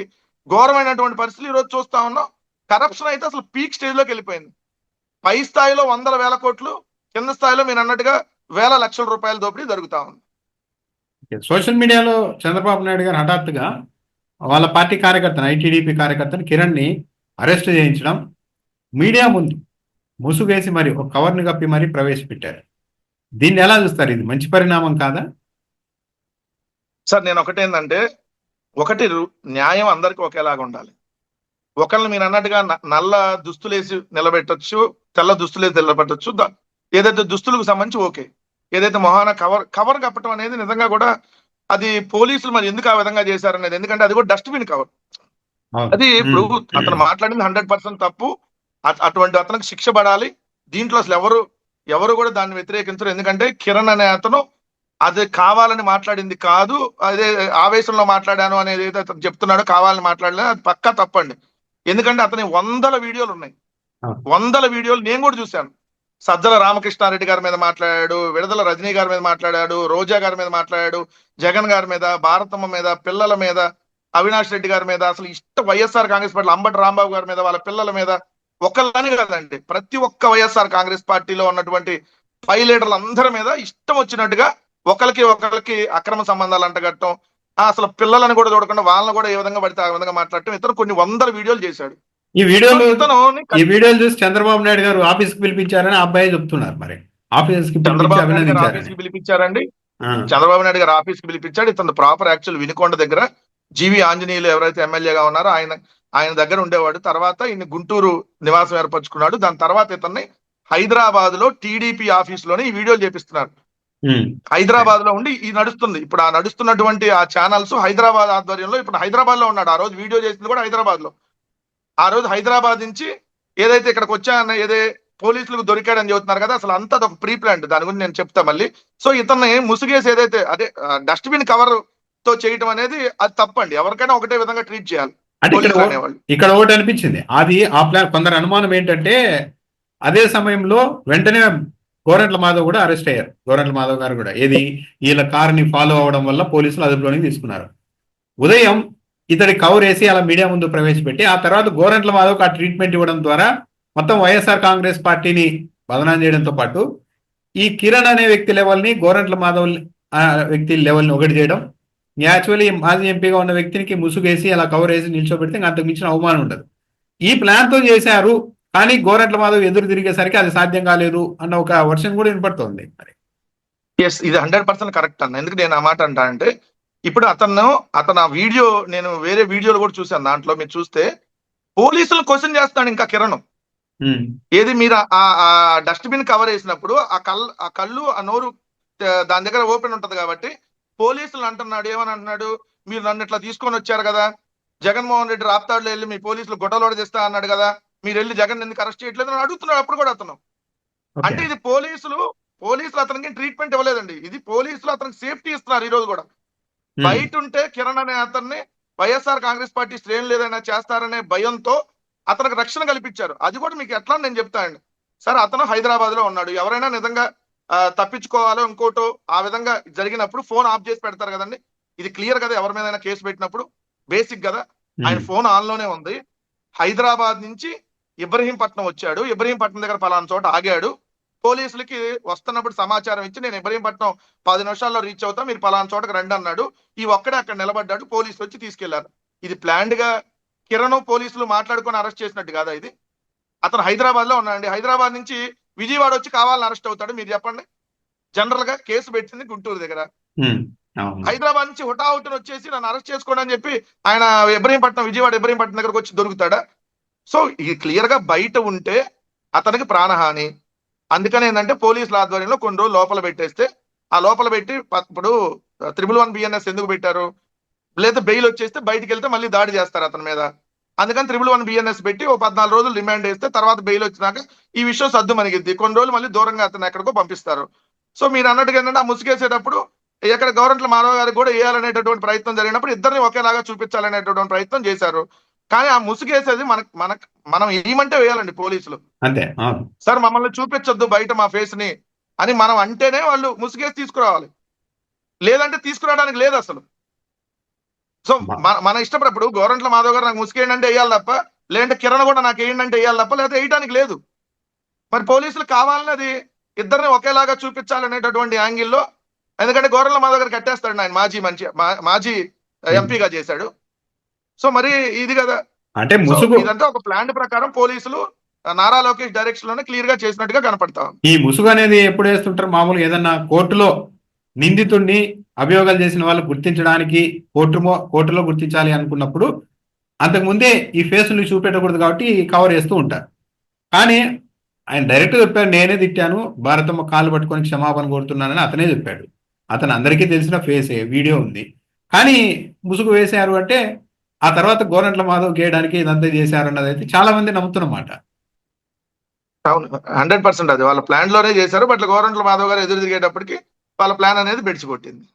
ఘోరమైనటువంటి పరిస్థితులు ఈ రోజు చూస్తా ఉన్నాం. కరప్షన్ అయితే అసలు పీక్ స్టేజ్ లోకి వెళ్ళిపోయింది. పై స్థాయిలో వందల వేల కోట్లు, కింద స్థాయిలో మీరు అన్నట్టుగా వేల లక్షల రూపాయల దోపిడీ జరుగుతా ఉంది. సోషల్ మీడియాలో చంద్రబాబు నాయుడు గారు హఠాత్తుగా వాళ్ళ పార్టీ కార్యకర్తను, ఐటీడీపీ కార్యకర్తను కిరణ్ని అరెస్ట్ చేయించడం, మీడియా ముందు ముసుగేసి మరి ఒక కవర్ని కప్పి మరి ప్రవేశపెట్టారు. దీన్ని ఎలా చూస్తారు? ఇది మంచి పరిణామం కాదా? సార్ నేను ఒకటేందంటే, ఒకటి న్యాయం అందరికీ ఒకేలాగా ఉండాలి. ఒకళ్ళని మీరు అన్నట్టుగా నల్ల దుస్తులేసి నిలబెట్టొచ్చు, తెల్ల దుస్తులేసి నిలబెట్టొచ్చు. ఏదైతే దుస్తులకు సంబంధించి ఓకే. ఏదైతే మొహాన కవర్ కప్పటం అనేది నిజంగా కూడా అది పోలీసులు మరి ఎందుకు ఆ విధంగా చేశారనేది. ఎందుకంటే అది కూడా డస్ట్బిన్ కవర్. అవును. అది ఇప్పుడు ఉమ్. అతను మాట్లాడింది 100% తప్పు. అటువంటి అతనికి శిక్ష పడాలి. దీంట్లో అసలు ఎవరు కూడా దాన్ని వ్యతిరేకించరు. ఎందుకంటే కిరణ్ అనే అతను అది కావాలని మాట్లాడింది కాదు. అదే ఆవేశంలో మాట్లాడాను అనేది ఏదైతే అతను చెప్తున్నాడో, కావాలని మాట్లాడలేదు, అది పక్కా తప్పండి. ఎందుకంటే అతని వందల వీడియోలు ఉన్నాయి. అవును. వందల వీడియోలు నేను కూడా చూశాను. సజ్జల రామకృష్ణారెడ్డి గారి మీద మాట్లాడాడు, విడుదల రజనీ గారి మీద మాట్లాడాడు, రోజా గారి మీద మాట్లాడాడు, జగన్ గారి మీద, భారతమ్మ మీద, పిల్లల మీద, అవినాష్ రెడ్డి గారి మీద, అసలు వైఎస్ఆర్ కాంగ్రెస్ పార్టీ అంబటి రాంబాబు గారి మీద, వాళ్ళ పిల్లల మీద, ఒకళ్ళని కదండి, ప్రతి ఒక్క వైఎస్ఆర్ కాంగ్రెస్ పార్టీలో ఉన్నటువంటి పై లీడర్లు అందరి మీద ఇష్టం వచ్చినట్టుగా ఒకరికి అక్రమ సంబంధాలు అంటగట్టడం, అసలు పిల్లలను కూడా చూడకుండా వాళ్ళని కూడా ఏ విధంగా పడితే ఆ విధంగా మాట్లాడటం. ఇతను కొన్ని వందల వీడియోలు చేశాడు. ఈ వీడియోలు ఇతను ఈ వీడియోలు చూసి చంద్రబాబు నాయుడు గారు ఆఫీస్కి పిలిపించారని ఆ అబ్బాయి చెప్తున్నారు. మరి ఆఫీస్కి పిలిపించి చంద్రబాబు నాయుడు గారు అభినందించారని. ఆఫీస్కి పిలిపించారండి. ఆ. చంద్రబాబు నాయుడు గారు ఆఫీస్కి పిలిపించాడు. ఇతను ప్రాపర్ యాక్చువల్ వినుకొండ దగ్గర జీవి ఆంజనేయులు ఎవరైతే ఎమ్మెల్యేగా ఉన్నారో ఆయన దగ్గర ఉండేవాడు. తర్వాత ఈయన గుంటూరు నివాసం ఏర్పరచుకున్నాడు. దాని తర్వాత ఇతన్ని హైదరాబాద్ లో టీడీపీ ఆఫీస్ లోనే ఈ వీడియోలు చేపిస్తున్నారు. ఉమ్. హైదరాబాద్ లో ఉండి ఈ నడుస్తుంది. ఇప్పుడు ఆ నడుస్తున్నటువంటి ఆ ఛానల్స్ హైదరాబాద్ ఆధ్వర్యంలో. ఇప్పుడు హైదరాబాద్ లో ఉన్నాడు. ఆ రోజు వీడియో చేసింది కూడా హైదరాబాద్ లో. ఆ రోజు హైదరాబాద్ నుంచి ఏదైతే ఇక్కడికి వచ్చాయన్న పోలీసులకు దొరికాడని చెబుతున్నారు కదా, అసలు అంతా ఒక ప్రీ ప్లాంట్. దాని గురించి నేను చెప్తా మళ్ళీ. సో ఇతన్ని ముసుగేసి ఏదైతే అదే డస్ట్బిన్ కవర్ తో చేయటం అనేది అది తప్పండి. ఎవరికైనా ఒకటే విధంగా ట్రీట్ చేయాలి అంటే పోలీసులు అనేవాళ్ళు. ఇక్కడ ఒకటి అనిపించింది. అది ఆ ప్లాన్ కొందరు అనుమానం ఏంటంటే అదే సమయంలో వెంటనే గోరంట్ల మాధవ్ కూడా అరెస్ట్ అయ్యారు. గోరంట్ల మాధవ్ గారు కూడా ఏది వీళ్ళ కారుని ఫాలో అవడం వల్ల పోలీసులు అదుపులోనికి తీసుకున్నారు. ఉదయం ఇతడి కవర్ వేసి అలా మీడియా ముందు ప్రవేశపెట్టి ఆ తర్వాత గోరంట్ల మాధవ్కి ఆ ట్రీట్మెంట్ ఇవ్వడం ద్వారా మొత్తం వైఎస్ఆర్ కాంగ్రెస్ పార్టీని బదనాం చేయడంతో పాటు ఈ కిరణ్ అనే వ్యక్తి లెవెల్ని, గోరంట్ల మాధవ్ వ్యక్తి లెవెల్ని ఒకటి చేయడం, యాక్చువల్లీ మాజీ ఎంపీగా ఉన్న వ్యక్తికి ముసుగేసి అలా కవర్ వేసి నిల్చోబెడితే అంతకు మించిన అవమానం ఉండదు. ఈ ప్లాన్ తో చేశారు, కానీ గోరంట్ల మాధవ్ ఎదురు తిరిగేసరికి అది సాధ్యం కాలేదు అన్న ఒక వర్షన్ కూడా వినపడుతోంది. మరి ఎస్, ఇది 100% కరెక్ట్ అన్న. ఎందుకు నేను ఆ మాట అంటా అంటే, ఇప్పుడు అతను ఆ వీడియో నేను వేరే వీడియోలు కూడా చూశాను. దాంట్లో మీరు చూస్తే పోలీసులు క్వశ్చన్ చేస్తాడు ఇంకా కిరణ్. ఏది మీరు ఆ డస్ట్బిన్ కవర్ వేసినప్పుడు ఆ కళ్ళు ఆ నోరు దాని దగ్గర ఓపెన్ ఉంటది కాబట్టి పోలీసులు అంటున్నాడు, ఏమని అంటున్నాడు, మీరు నన్ను ఇట్లా తీసుకొని వచ్చారు కదా, జగన్మోహన్ రెడ్డి రాప్తాడులో వెళ్ళి మీ పోలీసులు గొడవలోడ తెస్తా అన్నాడు కదా, మీరు వెళ్ళి జగన్ ఎందుకు అరెస్ట్ చేయట్లేదు అని అడుగుతున్నాడు. అప్పుడు కూడా అతను అంటే ఇది పోలీసులు అతనికి ట్రీట్మెంట్ ఇవ్వలేదండి. ఇది పోలీసులు అతనికి సేఫ్టీ ఇస్తున్నారు. ఈ రోజు కూడా బయట ఉంటే కిరణ్ అనే అతన్ని వైఎస్ఆర్ కాంగ్రెస్ పార్టీ శ్రేణులు ఏదైనా చేస్తారనే భయంతో అతనికి రక్షణ కల్పించారు. అది కూడా మీకు ఎట్లా నేను చెప్తానండి సార్. అతను హైదరాబాద్ లో ఉన్నాడు. ఎవరైనా నిజంగా తప్పించుకోవాలో ఇంకోటో ఆ విధంగా జరిగినప్పుడు ఫోన్ ఆఫ్ చేసి పెడతారు కదండి. ఇది క్లియర్ కదా. ఎవరి మీద కేసు పెట్టినప్పుడు బేసిక్ కదా. ఆయన ఫోన్ ఆన్ లోనే ఉంది. హైదరాబాద్ నుంచి ఇబ్రహీంపట్నం వచ్చాడు. ఇబ్రహీంపట్నం దగ్గర పలానా చోట ఆగాడు. పోలీసులకి వస్తున్నప్పుడు సమాచారం ఇచ్చి నేను ఇబ్రహీంపట్నం 10 నిమిషాల్లో రీచ్ అవుతా, మీరు పలానా చోటకు రండి అన్నాడు. ఈ ఒక్కడే అక్కడ నిలబడ్డాడు. పోలీసులు వచ్చి తీసుకెళ్లారు. ఇది ప్లాన్డ్ గా కిరణ్ పోలీసులు మాట్లాడుకొని అరెస్ట్ చేసినట్టు కాదా ఇది? అతను హైదరాబాద్ లో ఉన్నాడండి. హైదరాబాద్ నుంచి విజయవాడ వచ్చి కావాలని అరెస్ట్ అవుతాడు? మీరు చెప్పండి. జనరల్ గా కేసు పెట్టింది గుంటూరు దగ్గర. హైదరాబాద్ నుంచి హుటాహుటిన వచ్చేసి నన్ను అరెస్ట్ చేసుకోండి అని చెప్పి ఆయన ఇబ్రహీంపట్నం దగ్గరకు వచ్చి దొరుకుతాడా? సో ఇది క్లియర్ గా బయట ఉంటే అతనికి ప్రాణహాని. అందుకని ఏంటంటే పోలీసుల ఆధ్వర్యంలో కొన్ని రోజులు లోపల పెట్టేస్తే, ఆ లోపల పెట్టి ఇప్పుడు 111 BNS ఎందుకు పెట్టారు? లేదా బెయిల్ వచ్చేస్తే బయటికి వెళ్తే మళ్ళీ దాడి చేస్తారు అతని మీద. అందుకని 111 బిఎన్ఎస్ పెట్టి ఓ 14 రోజులు రిమాండ్ వేస్తే తర్వాత బెయిల్ వచ్చినాక ఈ విషయం సద్దు మనగిద్ది. కొన్ని రోజులు మళ్ళీ దూరంగా అతను ఎక్కడికో పంపిస్తారు. సో మీరు అన్నట్టుగా ఏంటంటే ఆ ముసుగేసేటప్పుడు ఇక్కడ గవర్నమెంట్ మాధవ్ గారికి కూడా వేయాలనేటటువంటి ప్రయత్నం జరిగినప్పుడు ఇద్దరిని ఒకేలాగా చూపించాలనేటటువంటి ప్రయత్నం చేశారు. కానీ ఆ ముసుగేసేది మనం ఏమంటే వేయాలండి పోలీసులు. అంతే. అవును. సార్ మమ్మల్ని చూపించొద్దు బయట మా ఫేస్ ని అని మనం అంటేనే వాళ్ళు ముసుగేసి తీసుకురావాలి, లేదంటే తీసుకురావడానికి లేదు అసలు. సో మన ఇష్టపడప్పుడు గవర్నమెంట్ మాధవ్ గారు నాకు ముసుగేయండి అంటే వేయాలి తప్ప, లేదంటే కిరణ్ కూడా నాకు వేయండి అంటే వేయాలి తప్ప, లేకపోతే వేయడానికి లేదు. మరి పోలీసులు కావాలని అది ఇద్దరిని ఒకేలాగా చూపించాలనేటటువంటి యాంగిల్లో, ఎందుకంటే గవర్నమెంట్ మాధవ్ గారు కట్టేస్తాడు, ఆయన మాజీ ఎంపీగా చేశాడు. సో మరి ఇది కదా అంటే ముసుగు, ఇదంతా ఒక ప్లాన్ ప్రకారం పోలీసులు నారా లోకేష్ డైరెక్షన్ లోనే క్లియర్ గా చేసినట్టుగా కనపడతా ఉంది. ఈ ముసుగు అనేది ఎప్పుడు వేస్తుంటారు? మామూలుగా ఏదన్నా కోర్టులో నిందితుడిని అభియోగాలు చేసిన వాళ్ళు గుర్తించడానికి కోర్టులో గుర్తించాలి అనుకున్నప్పుడు అంతకుముందే ఈ ఫేసులు చూపెట్టకూడదు కాబట్టి కవర్ చేస్తూ ఉంటారు. కానీ ఆయన డైరెక్ట్ చెప్పారు, నేనే తిట్టాను, భారతమ్మ కాళ్ళు పట్టుకొని క్షమాపణ కోరుతున్నానని అతనే చెప్పాడు. అతను అందరికీ తెలిసిన ఫేసే, వీడియో ఉంది. కానీ ముసుగు వేశారు అంటే ఆ తర్వాత గోరంట్ల మాధవ్ గేయడానికి ఇదంతా చేశారు అన్నది అయితే చాలా మంది నమ్ముతున్నమాట. అవును, 100% అది వాళ్ళ ప్లాన్ లోనే చేశారు. బట్ గవర్నమెంట్ మాధవ్ గారు ఎదురు తిరిగేటప్పటికి వాళ్ళ ప్లాన్ అనేది బెడిచి కొట్టింది.